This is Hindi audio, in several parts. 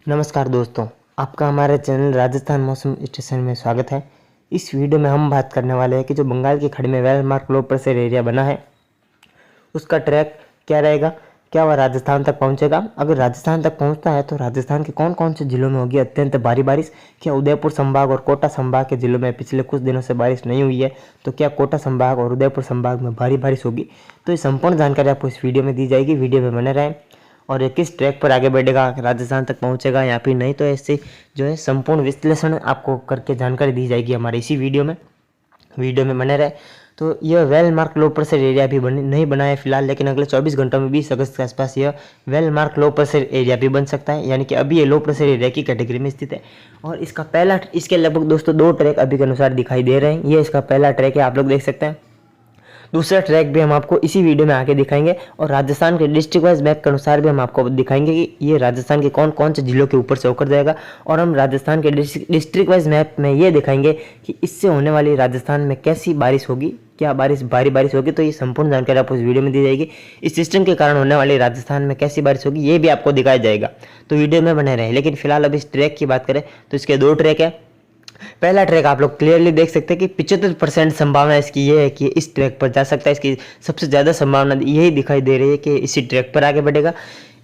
नमस्कार दोस्तों, आपका हमारे चैनल राजस्थान मौसम स्टेशन में स्वागत है। इस वीडियो में हम बात करने वाले हैं कि जो बंगाल की खाड़ी में well mark low pressure area बना है उसका ट्रैक क्या रहेगा, क्या वह राजस्थान तक पहुंचेगा। अगर राजस्थान तक पहुंचता है तो राजस्थान के कौन कौन से जिलों में होगी अत्यंत भारी बारिश। क्या उदयपुर संभाग और कोटा संभाग के जिलों में पिछले कुछ दिनों से बारिश नहीं हुई है, तो क्या कोटा संभाग और उदयपुर संभाग में भारी बारिश होगी। तो ये संपूर्ण जानकारी आपको इस वीडियो में दी जाएगी। वीडियो में बने रहें और ये किस ट्रैक पर आगे बढ़ेगा, राजस्थान तक पहुंचेगा या फिर नहीं, तो ऐसे जो है संपूर्ण विश्लेषण आपको करके जानकारी दी जाएगी हमारे इसी वीडियो में बने रहे। तो यह well mark low pressure area भी नहीं बना है फिलहाल, लेकिन अगले 24 घंटों में 20 अगस्त के आसपास यह well mark low pressure area भी बन सकता है, यानी कि अभी ये लो प्रेशर एरिया की कैटेगरी में स्थित है। और इसके लगभग दोस्तों 2 ट्रैक अभी के अनुसार दिखाई दे रहे हैं। ये इसका पहला ट्रैक है, आप लोग देख सकते हैं। दूसरा ट्रैक भी हम आपको इसी वीडियो में आगे दिखाएंगे और राजस्थान के डिस्ट्रिक्ट वाइज मैप के अनुसार भी हम आपको दिखाएंगे कि ये राजस्थान के कौन कौन से जिलों के ऊपर से होकर जाएगा। और हम राजस्थान के डिस्ट्रिक्ट वाइज मैप में ये दिखाएंगे कि इससे होने वाली राजस्थान में कैसी बारिश होगी, क्या भारी बारिश होगी। तो ये संपूर्ण जानकारी आपको इस वीडियो में दी जाएगी। इस सिस्टम के कारण होने वाली राजस्थान में कैसी बारिश होगी ये भी आपको दिखाया जाएगा, तो वीडियो में बने रहे। लेकिन फिलहाल अब इस ट्रैक की बात करें तो इसके 2 ट्रैक है। पहला ट्रैक आप लोग क्लियरली देख सकते हैं कि 75% संभावना इसकी ये है कि इस ट्रैक पर जा सकता है। इसकी सबसे ज़्यादा संभावना यही दिखाई दे रही है कि इसी ट्रैक पर आगे बढ़ेगा।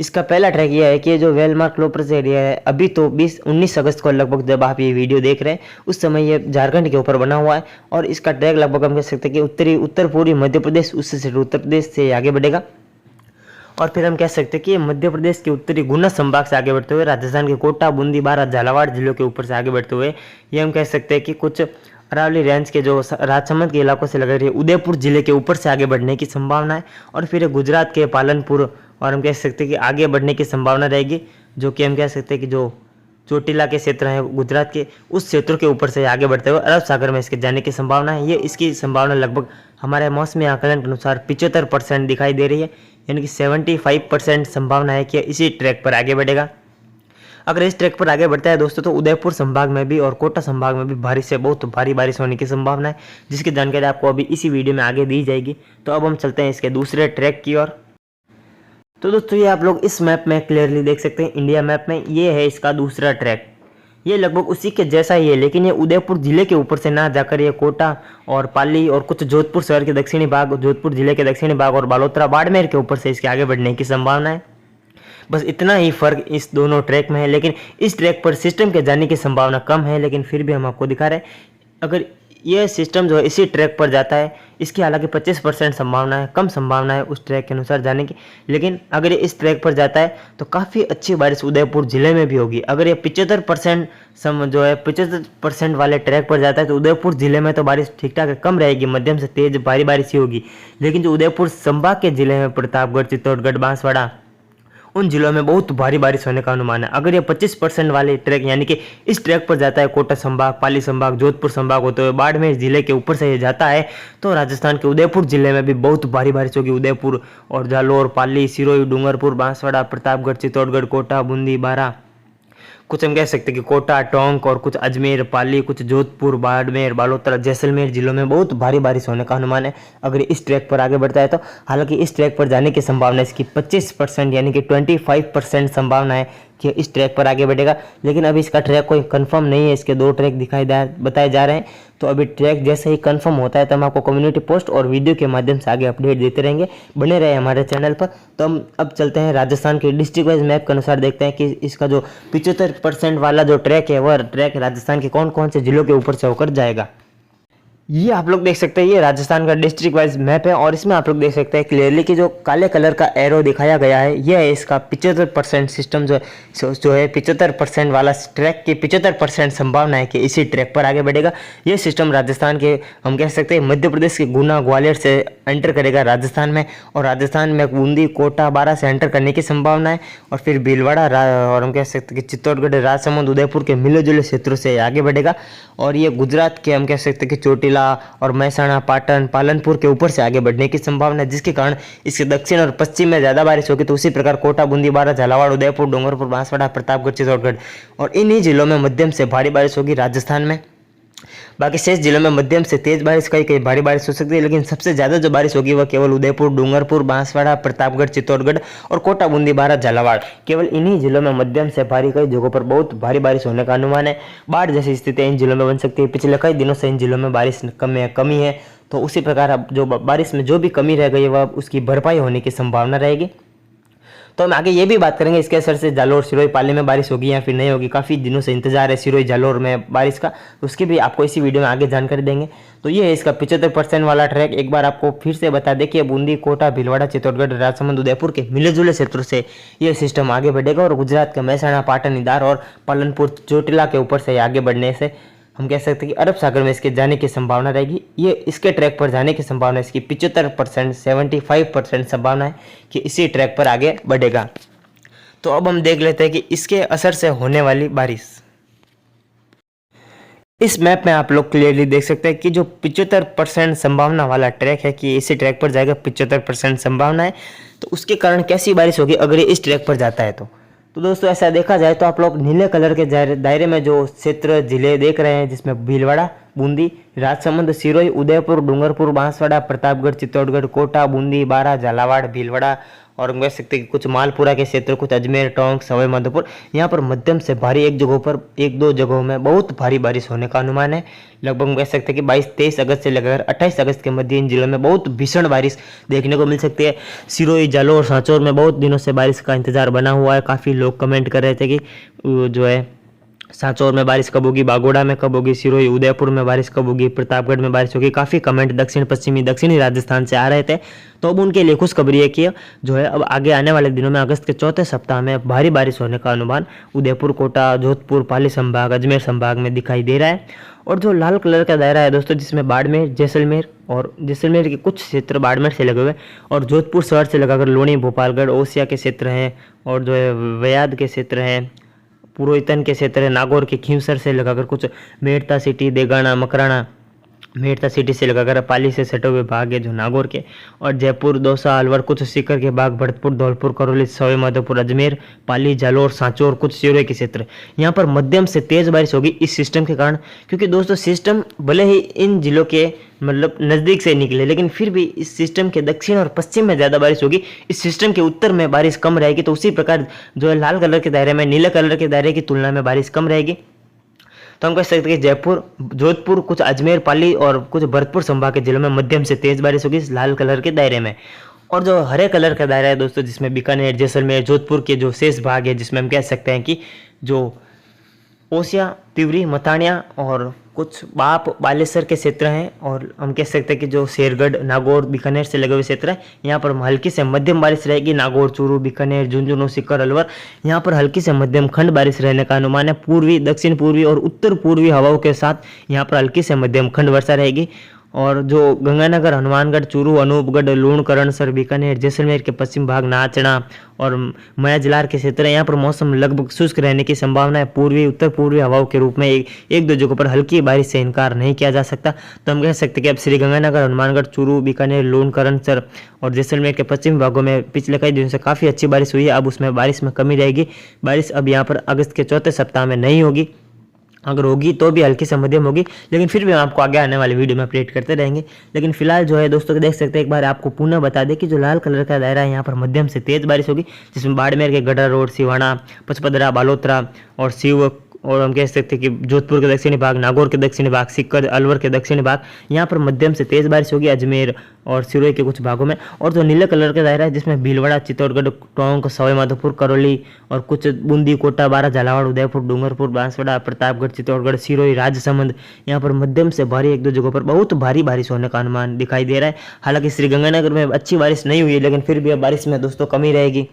इसका पहला ट्रैक ये है कि ये जो वेलमार्क लो प्रेशर एरिया है, अभी तो 19 अगस्त को लगभग जब आप ये वीडियो देख रहे हैं उस समय ये झारखंड के ऊपर बना हुआ है और इसका ट्रैक लगभग हम कह सकते हैं कि उत्तर पूर्वी मध्य प्रदेश, उससे उत्तर प्रदेश से आगे बढ़ेगा। और फिर हम कह सकते हैं कि मध्य प्रदेश के उत्तरी गुना संभाग से आगे बढ़ते हुए राजस्थान के कोटा, बूंदी, बारां, झालावाड़ जिलों के ऊपर से आगे बढ़ते हुए ये हम कह सकते हैं कि कुछ अरावली रेंज के जो राजसमंद के इलाकों से लग रही है उदयपुर जिले के ऊपर से आगे बढ़ने की संभावना है। और फिर गुजरात के पालनपुर और हम कह सकते हैं कि आगे बढ़ने की संभावना रहेगी, जो कि हम कह सकते हैं कि जो चोटिला के क्षेत्र है गुजरात के, उस क्षेत्र के ऊपर से आगे बढ़ते हुए अरब सागर में इसके जाने की संभावना है। ये इसकी संभावना लगभग हमारे मौसमी आकलन के अनुसार 75% दिखाई दे रही है, यानी कि 75% संभावना है कि इसी ट्रैक पर आगे बढ़ेगा। अगर इस ट्रैक पर आगे बढ़ता है दोस्तों तो उदयपुर संभाग में भी और कोटा संभाग में भी भारी से बहुत भारी बारिश होने की संभावना है, जिसकी जानकारी आपको अभी इसी वीडियो में आगे दी जाएगी। तो अब हम चलते हैं इसके दूसरे ट्रैक की ओर। तो दोस्तों ये आप लोग इस मैप में क्लियरली देख सकते हैं, इंडिया मैप में ये है इसका दूसरा ट्रैक। ये लगभग उसी के जैसा ही है, लेकिन ये उदयपुर जिले के ऊपर से ना जाकर ये कोटा और पाली और कुछ जोधपुर शहर के दक्षिणी भाग, जोधपुर जिले के दक्षिणी भाग और बालोतरा, बाड़मेर के ऊपर से इसके आगे बढ़ने की संभावना है। बस इतना ही फर्क इस दोनों ट्रैक में है, लेकिन इस ट्रैक पर सिस्टम के जाने की संभावना कम है, लेकिन फिर भी हम आपको दिखा रहे हैं। अगर यह सिस्टम जो है इसी ट्रैक पर जाता है, इसकी हालांकि 25% संभावना है, कम संभावना है उस ट्रैक के अनुसार जाने की। लेकिन अगर ये इस ट्रैक पर जाता है तो काफ़ी अच्छी बारिश उदयपुर जिले में भी होगी। अगर ये 75% जो है 75% वाले ट्रैक पर जाता है तो उदयपुर जिले में तो बारिश ठीक ठाक है, कम रहेगी, मध्यम से तेज भारी बारिश ही होगी। लेकिन जो उदयपुर संभाग के जिले में प्रतापगढ़, चित्तौड़गढ़, बांसवाड़ा, उन जिलों में बहुत भारी बारिश होने का अनुमान है। अगर ये 25% वाले ट्रैक यानी कि इस ट्रैक पर जाता है, कोटा संभाग, पाली संभाग, जोधपुर संभाग होते हुए बाड़मेर जिले के ऊपर से ये जाता है, तो राजस्थान के उदयपुर जिले में भी बहुत भारी बारिश होगी। उदयपुर और जालोर, पाली, सिरोही, डूंगरपुर, बांसवाड़ा, प्रतापगढ़, चित्तौड़गढ़, कोटा, बूंदी, बारां, कुछ हम कह सकते हैं कि कोटा, टोंक और कुछ अजमेर, पाली, कुछ जोधपुर, बाड़मेर, बालोतरा, जैसलमेर जिलों में बहुत भारी बारिश होने का अनुमान है अगर इस ट्रैक पर आगे बढ़ता है तो। हालांकि इस ट्रैक पर जाने की संभावना इसकी 25% यानी कि 25% संभावना है कि इस ट्रैक पर आगे बढ़ेगा। लेकिन अभी इसका ट्रैक कोई कंफर्म नहीं है, इसके 2 ट्रैक बताए जा रहे हैं। तो अभी ट्रैक जैसे ही कंफर्म होता है तो हम आपको कम्युनिटी पोस्ट और वीडियो के माध्यम से आगे अपडेट देते रहेंगे, बने रहे हमारे चैनल पर। तो हम अब चलते हैं राजस्थान के डिस्ट्रिक्ट वाइज मैप के अनुसार, देखते हैं कि इसका जो 75% वाला जो ट्रैक है वह ट्रैक राजस्थान के कौन कौन से जिलों के ऊपर से होकर जाएगा। ये आप लोग देख सकते हैं, ये राजस्थान का डिस्ट्रिक्ट वाइज मैप है और इसमें आप लोग देख सकते हैं क्लियरली कि जो काले कलर का एरो दिखाया गया है यह है इसका 75% सिस्टम जो है 75% वाला ट्रैक की 75% संभावना है कि इसी ट्रैक पर आगे बढ़ेगा। ये सिस्टम राजस्थान के हम कह सकते हैं मध्य प्रदेश के गुना, ग्वालियर से एंटर करेगा राजस्थान में, और राजस्थान में बूंदी, कोटा, बारां से एंटर करने की संभावना है। और फिर भीलवाड़ा और हम कह सकते हैं कि चित्तौड़गढ़, राजसमंद, उदयपुर के मिले जुले क्षेत्रों से आगे बढ़ेगा। और ये गुजरात के हम कह सकते हैं कि चोटिला और महसाणा, पाटन, पालनपुर के ऊपर से आगे बढ़ने की संभावना है, जिसके कारण इसके दक्षिण और पश्चिम में ज़्यादा बारिश होगी। तो उसी प्रकार कोटा, बूंदी, बारां, झालावाड़, उदयपुर, डूंगरपुर, बांसवाड़ा, प्रतापगढ़, चित्तौड़गढ़ और इन्हीं जिलों में मध्यम से भारी बारिश होगी राजस्थान में। बाकी शेष जिलों में मध्यम से तेज बारिश, कहीं कहीं भारी बारिश हो सकती है, लेकिन सबसे ज़्यादा जो बारिश होगी वह केवल उदयपुर, डूंगरपुर, बांसवाड़ा, प्रतापगढ़, चित्तौड़गढ़ और कोटा, बूंदी, बारां, झालावाड़, केवल इन्हीं जिलों में मध्यम से भारी, कई जगहों पर बहुत भारी बारिश होने का अनुमान है। बाढ़ जैसी स्थितियां इन जिलों में बन सकती है। पिछले कई दिनों से इन जिलों में बारिश कमी है, तो उसी प्रकार अब जो बारिश में जो भी कमी रह गई है वह उसकी भरपाई होने की संभावना रहेगी। तो हम आगे ये भी बात करेंगे इसके असर से जालोर, सिरोही, पाली में बारिश होगी या फिर नहीं होगी। काफ़ी दिनों से इंतजार है सिरोही, जालोर में बारिश का, उसकी भी आपको इसी वीडियो में आगे जानकारी देंगे। तो ये है इसका 75% वाला ट्रैक। एक बार आपको फिर से बता दें कि बूंदी, कोटा, भीलवाड़ा, चित्तौड़गढ़, राजसमंद, उदयपुर के मिले जुले क्षेत्रों से ये सिस्टम आगे बढ़ेगा और गुजरात के महसाणा, पाटन, इंदौर और पालनपुर, चोटिला के ऊपर से आगे बढ़ने से हम कह सकते हैं कि अरब सागर में इसके जाने की संभावना रहेगी। ये इसके ट्रैक पर जाने की संभावना इसकी 75%, 75% संभावना है कि इसी ट्रैक पर आगे बढ़ेगा। तो अब हम देख लेते हैं कि इसके असर से होने वाली बारिश। इस मैप में आप लोग क्लियरली देख सकते हैं कि जो 75% संभावना वाला ट्रैक है कि इसी ट्रैक पर जाएगा, 75% संभावना है। तो उसके कारण कैसी बारिश होगी अगर ये इस ट्रैक पर जाता है तो दोस्तों ऐसा देखा जाए तो आप लोग नीले कलर के दायरे में जो क्षेत्र जिले देख रहे हैं, जिसमें भीलवाड़ा, बूंदी, राजसमंद, सिरोही, उदयपुर, डूंगरपुर, बांसवाड़ा, प्रतापगढ़, चित्तौड़गढ़, कोटा, बूंदी, बारां, झालावाड़, भीलवाड़ा और हम कह सकते हैं कि कुछ मालपुरा के क्षेत्र, कुछ अजमेर, टोंक, सवाई माधोपुर, यहाँ पर मध्यम से भारी, एक जगहों पर, एक दो जगहों में बहुत भारी बारिश होने का अनुमान है। लगभग हम कह सकते हैं कि 22-23 अगस्त से लेकर 28 अगस्त के मध्य इन जिलों में बहुत भीषण बारिश देखने को मिल सकती है। सिरोही, जालोर, सांचौर में बहुत दिनों से बारिश का इंतजार बना हुआ है। काफ़ी लोग कमेंट कर रहे थे कि जो है सांचौर में बारिश कब होगी, बागोड़ा में कब होगी, सिरोही, उदयपुर में बारिश कब होगी, प्रतापगढ़ में बारिश होगी। काफ़ी कमेंट दक्षिणी राजस्थान से आ रहे थे। तो अब उनके लिए खुशखबरी है कि जो है अब आगे आने वाले दिनों में अगस्त के चौथे सप्ताह में भारी बारिश होने का अनुमान उदयपुर, कोटा, जोधपुर, पाली संभाग, अजमेर संभाग में दिखाई दे रहा है। और जो लाल कलर का दायरा है दोस्तों, जिसमें बाड़मेर, जैसलमेर और जैसलमेर के कुछ क्षेत्र बाड़मेर से लगे हुए और जोधपुर शहर से लगाकर लोनी, भोपालगढ़, ओसिया के क्षेत्र हैं और जो है वयाद के क्षेत्र हैं, पुरोहितन के क्षेत्र है, नागौर के खींवसर से लगाकर कुछ मेड़ता सिटी, देगाना, मकराना, मेड़ता सिटी से लगाकर पाली से सटे हुए भाग है जो नागौर के, और जयपुर, दौसा, अलवर, कुछ सीकर के भाग, भरतपुर, धौलपुर, करौली, सवाई माधोपुर, अजमेर, पाली, जालोर, सांचौर, कुछ सिरोही के क्षेत्र, यहाँ पर मध्यम से तेज बारिश होगी इस सिस्टम के कारण। क्योंकि दोस्तों सिस्टम भले ही इन जिलों के मतलब नज़दीक से निकले, लेकिन फिर भी इस सिस्टम के दक्षिण और पश्चिम में ज़्यादा बारिश होगी, इस सिस्टम के उत्तर में बारिश कम रहेगी। तो उसी प्रकार जो है लाल कलर के दायरे में नीले कलर के दायरे की तुलना में बारिश कम रहेगी। तो हम कह सकते हैं कि जयपुर, जोधपुर, कुछ अजमेर, पाली और कुछ भरतपुर संभाग के जिलों में मध्यम से तेज बारिश होगी इस लाल कलर के दायरे में। और जो हरे कलर का दायरा है दोस्तों, जिसमें बीकानेर, जैसलमेर, जोधपुर के जो शेष भाग है, जिसमें हम कह सकते हैं कि जो ओसिया, तिवरी, मतानिया और कुछ बाप, बालेश्वर के क्षेत्र हैं, और हम कह सकते हैं कि जो शेरगढ़, नागौर, बीकानेर से लगे हुए क्षेत्र है, यहाँ पर हल्की से मध्यम बारिश रहेगी। नागौर, चूरू, बीकानेर, झुंझुनू, सीकर, अलवर, यहाँ पर हल्की से मध्यम खंड बारिश रहने का अनुमान है। पूर्वी, दक्षिण पूर्वी और उत्तर पूर्वी हवाओं के साथ यहाँ पर हल्की से मध्यम खंड वर्षा रहेगी। और जो गंगानगर, हनुमानगढ़, चूरू, अनूपगढ़, लूण, करणसर, बीकानेर, जैसलमेर के पश्चिम भाग, नाचना और मयाजलार के क्षेत्र है, यहाँ पर मौसम लगभग शुष्क रहने की संभावना है। पूर्वी, उत्तर पूर्वी हवाओं के रूप में एक दो जगहों पर हल्की बारिश से इनकार नहीं किया जा सकता। तो हम कह सकते हैं कि अब श्री गंगानगर, हनुमानगढ़, चूरू, बीकानेर, लूण, करणसर और जैसलमेर के पश्चिमी भागों में पिछले कई दिनों से काफ़ी अच्छी बारिश हुई है। अब उसमें बारिश में कमी रहेगी। बारिश अब यहाँ पर अगस्त के चौथे सप्ताह में नहीं होगी, अगर होगी तो भी हल्की से मध्यम होगी, लेकिन फिर भी हम आपको आगे आने वाली वीडियो में अपडेट करते रहेंगे। लेकिन फिलहाल जो है दोस्तों देख सकते हैं, एक बार आपको पुनः बता दें कि जो लाल कलर का दायरा है यहाँ पर मध्यम से तेज बारिश होगी, जिसमें बाड़मेर के गढ़ा रोड, सिवाना, पचपदरा, बालोतरा और शिव और हम कह सकते हैं कि जोधपुर के दक्षिणी भाग, नागौर के दक्षिणी भाग, सीकर, अलवर के दक्षिणी भाग, यहाँ पर मध्यम से तेज बारिश होगी। अजमेर और सिरोही के कुछ भागों में। और जो नीले कलर का दायरा है, जिसमें भीलवाड़ा, चित्तौड़गढ़, टोंक, सवाई माधोपुर, करौली और कुछ बूंदी, कोटा, बारां, झालावाड़, उदयपुर, डूंगरपुर, बांसवाड़ा, प्रतापगढ़, चित्तौड़गढ़, सिरोही, राजसमंद, यहाँ पर मध्यम से भारी एक दो जगहों पर बहुत भारी बारिश होने का अनुमान दिखाई दे रहा है। हालांकि श्रीगंगानगर में अच्छी बारिश नहीं हुई है, लेकिन फिर भी अब बारिश में दोस्तों कमी रहेगी।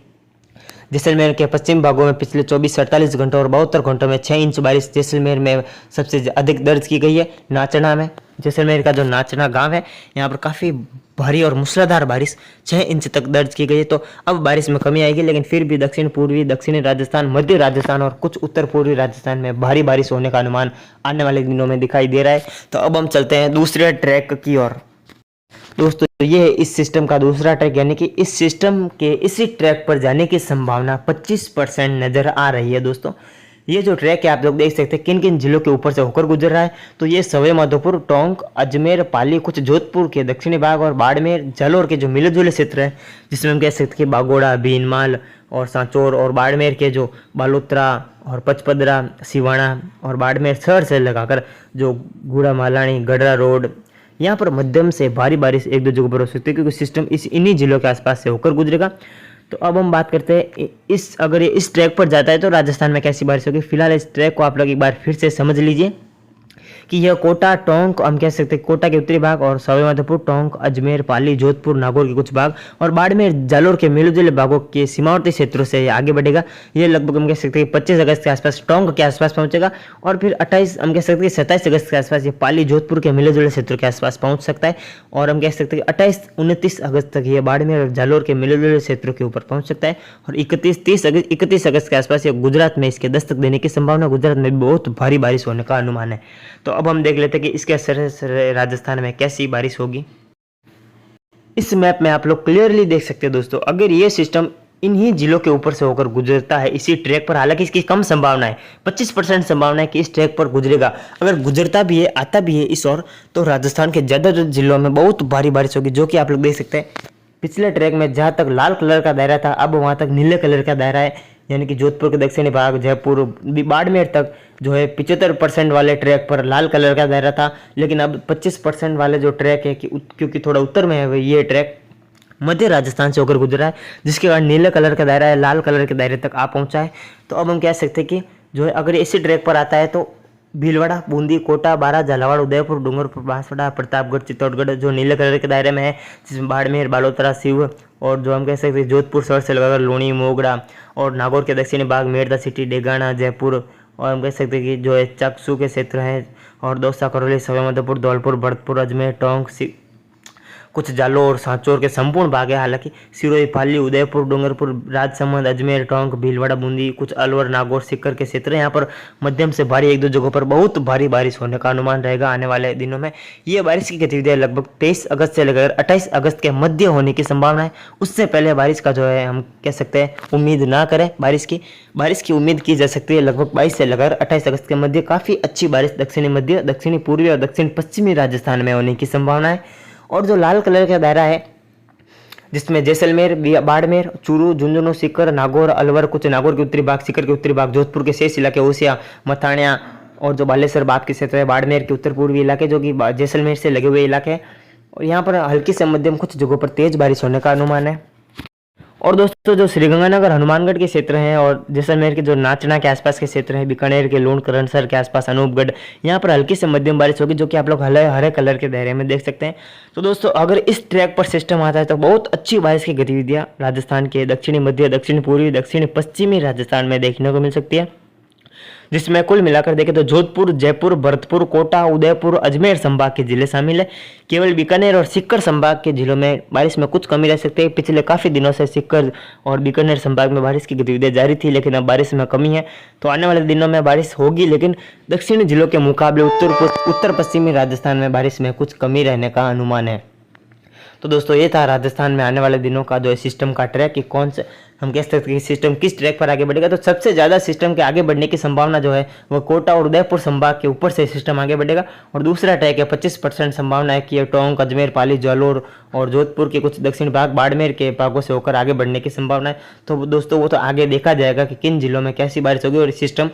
जैसलमेर के पश्चिम भागों में पिछले 24 से 48 घंटों और 72 घंटों में 6 इंच बारिश जैसलमेर में सबसे अधिक दर्ज की गई है। नाचना में, जैसलमेर का जो नाचना गांव है, यहाँ पर काफ़ी भारी और मूसलाधार बारिश 6 इंच तक दर्ज की गई है। तो अब बारिश में कमी आएगी, लेकिन फिर भी दक्षिण पूर्वी, दक्षिणी राजस्थान, मध्य राजस्थान और कुछ उत्तर पूर्वी राजस्थान में भारी बारिश होने का अनुमान आने वाले दिनों में दिखाई दे रहा है। तो अब हम चलते हैं दूसरे ट्रैक की ओर। दोस्तों ये है इस सिस्टम का दूसरा ट्रैक, यानी कि इस सिस्टम के इसी ट्रैक पर जाने की संभावना 25% नज़र आ रही है दोस्तों। ये जो ट्रैक है आप लोग देख सकते हैं किन किन जिलों के ऊपर से होकर गुजर रहा है। तो ये सवाई माधोपुर, टोंक, अजमेर, पाली, कुछ जोधपुर के दक्षिणी भाग और बाड़मेर, जालोर के जो मिले जुले क्षेत्र है जिसमें हम कह सकते हैं कि बागोड़ा, भीनमाल और सांचौर, और बाड़मेर के जो बालोतरा और पचपदरा, सिवाना और बाड़मेर शहर से लगाकर जो गुड़ा मालानी, गडरा रोड, यहाँ पर मध्यम से भारी बारिश एक दो जगहों पर हो सकती है क्योंकि सिस्टम इन्हीं जिलों के आसपास से होकर गुजरेगा। तो अब हम बात करते हैं अगर ये इस ट्रैक पर जाता है तो राजस्थान में कैसी बारिश होगी। फिलहाल इस ट्रैक को आप लोग एक बार फिर से समझ लीजिए कि यह कोटा, टोंक, हम कह सकते हैं कोटा के उत्तरी भाग और सवाई माधोपुर, टोंक, अजमेर, पाली, जोधपुर, नागौर के कुछ भाग और बाड़मेर, जालोर के मिले जुले भागों के सीमावर्ती क्षेत्रों से आगे बढ़ेगा। ये लगभग हम कह सकते हैं 25 अगस्त के आसपास टोंक के आसपास पहुंचेगा और फिर 28 हम कह सकते हैं 27 अगस्त के आसपास ये पाली, जोधपुर के मिले जुले क्षेत्रों के आसपास पहुंच सकता है और हम कह सकते हैं 28-29 अगस्त तक ये बाड़मेर और जालोर के मिले जुले क्षेत्रों के ऊपर पहुंच सकता है और 31 अगस्त के आसपास ये गुजरात में इसके दस्तक देने की संभावना, गुजरात में भी बहुत भारी बारिश होने का अनुमान है। तो अब हम देख लेते हैं कि इसके असर से राजस्थान में कैसी बारिश होगी। इस मैप में आप लोग क्लियरली देख सकते हैं दोस्तों, अगर ये सिस्टम इन्हीं जिलों के ऊपर से होकर गुजरता है इसी ट्रैक पर, हालांकि इसकी कम संभावना है, 25% संभावना है कि इस ट्रैक पर गुजरेगा। अगर गुजरता भी है, आता भी है इस ओर, तो राजस्थान के ज़्यादातर जिलों में बहुत भारी बारिश होगी, जो कि आप लोग देख सकते हैं। पिछले ट्रैक में जहाँ तक लाल कलर का दायरा था अब वहाँ तक नीले कलर का दायरा है, यानी कि जोधपुर के दक्षिणी भाग, जयपुर, बाड़मेर तक जो है 75% वाले ट्रैक पर लाल कलर का दायरा था, लेकिन अब 25% वाले जो ट्रैक है क्योंकि थोड़ा उत्तर में है ये ट्रैक मध्य राजस्थान से होकर गुजरा है, जिसके कारण नीले कलर का दायरा है लाल कलर के दायरे तक आ पहुंचा है। तो अब हम कह सकते हैं कि जो है अगर इसी ट्रैक पर आता है तो भीलवाड़ा, बूंदी, कोटा, बारां, झालावाड़, उदयपुर, डूंगरपुर, बांसवाड़ा, प्रतापगढ़, चित्तौड़गढ़ जो नीले कलर के दायरे में है, जिसमें बाड़मेर, बालोतरा, सीव और जो हम कह सकते हैं जोधपुर शहर से लगाकर लूणी, मोगरा और नागौर के दक्षिणी भाग, मेरठ सिटी, डेगाना, जयपुर और हम कह सकते हैं कि जो है चकसू के क्षेत्र हैं और दौसा, करौली, सवाई माधोपुर, धौलपुर, भरतपुर, अजमेर, टोंक, कुछ जालोर, सांचौर के संपूर्ण भाग है। हालांकि सिरोही, पाली, उदयपुर, डूंगरपुर, राजसमंद, अजमेर, टोंक, भीलवाड़ा, बूंदी, कुछ अलवर, नागौर, सीकर के क्षेत्र यहाँ पर मध्यम से भारी एक दो जगहों पर बहुत भारी बारिश होने का अनुमान रहेगा आने वाले दिनों में। ये बारिश की गतिविधियां लगभग 23 अगस्त से लेकर 28 अगस्त के मध्य होने की संभावना है। उससे पहले बारिश का जो है हम कह सकते हैं उम्मीद ना करें। बारिश की उम्मीद की जा सकती है लगभग 22 से लेकर 28 अगस्त के मध्य काफ़ी अच्छी बारिश दक्षिणी मध्य, दक्षिणी पूर्वी और दक्षिण पश्चिमी राजस्थान में होने की संभावना है। और जो लाल कलर का दायरा है जिसमें जैसलमेर, बाड़मेर, चूरू, झुंझुनू, सीकर, नागौर, अलवर, कुछ नागौर के उत्तरी भाग, सीकर के उत्तरी भाग, जोधपुर के शेष इलाके, ओसिया, मथाणिया और जो बालेश्वर बाप के क्षेत्र है, बाड़मेर के उत्तर पूर्वी इलाके जो कि जैसलमेर से लगे हुए इलाके हैं और यहाँ पर हल्की से मध्यम कुछ जगहों पर तेज बारिश होने का अनुमान है। और दोस्तों जो श्रीगंगानगर, हनुमानगढ़ के क्षेत्र हैं और जैसलमेर के जो नाचना के आसपास के क्षेत्र हैं, बीकानेर के लूण, करणसर के आसपास, अनूपगढ़, यहाँ पर हल्की से मध्यम बारिश होगी, जो कि आप लोग हरे कलर के दायरे में देख सकते हैं। तो दोस्तों अगर इस ट्रैक पर सिस्टम आता है तो बहुत अच्छी बारिश की गतिविधियाँ राजस्थान के दक्षिणी मध्य, दक्षिण पूर्वी, दक्षिण पश्चिमी राजस्थान में देखने को मिल सकती है, जिसमें कुल मिलाकर देखें तो जोधपुर, जयपुर, भरतपुर, कोटा, उदयपुर, अजमेर संभाग के जिले शामिल है। केवल बीकानेर और सीकर संभाग के जिलों में बारिश में कुछ कमी रह सकती है। पिछले काफ़ी दिनों से सीकर और बीकानेर संभाग में बारिश की गतिविधियां जारी थी, लेकिन अब बारिश में कमी है। तो आने वाले दिनों में बारिश होगी, लेकिन दक्षिणी जिलों के मुकाबले उत्तर पश्चिमी राजस्थान में बारिश में कुछ कमी रहने का अनुमान है। तो दोस्तों ये था राजस्थान में आने वाले दिनों का जो सिस्टम का ट्रैक कि कौन से हम कह सकते हैं कि सिस्टम किस ट्रैक पर आगे बढ़ेगा। तो सबसे ज़्यादा सिस्टम के आगे बढ़ने की संभावना जो है वो कोटा और उदयपुर संभाग के ऊपर से सिस्टम आगे बढ़ेगा और दूसरा ट्रैक है 25% संभावना है कि ये टोंक, अजमेर, पाली, जालोर और जोधपुर के कुछ दक्षिण भाग, बाड़मेर के भागों से होकर आगे बढ़ने की संभावना है। तो दोस्तों वो तो आगे देखा जाएगा कि किन जिलों में कैसी बारिश होगी और सिस्टम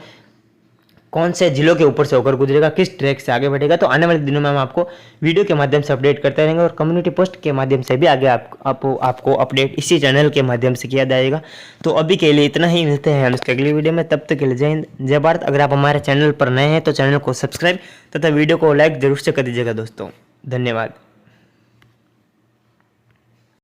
कौन से जिलों के ऊपर से होकर गुजरेगा, किस ट्रैक से आगे बढ़ेगा। तो आने वाले दिनों में हम आपको वीडियो के माध्यम से अपडेट करते रहेंगे और कम्युनिटी पोस्ट के माध्यम से भी आगे आपको अपडेट इसी चैनल के माध्यम से किया जाएगा। तो अभी के लिए इतना ही, मिलते हैं हम इसके अगली वीडियो में। तब तक के लिए जय हिंद, जय भारत। अगर आप हमारे चैनल पर नए हैं तो चैनल को सब्सक्राइब तथा वीडियो को लाइक जरूर से कर दीजिएगा दोस्तों। धन्यवाद।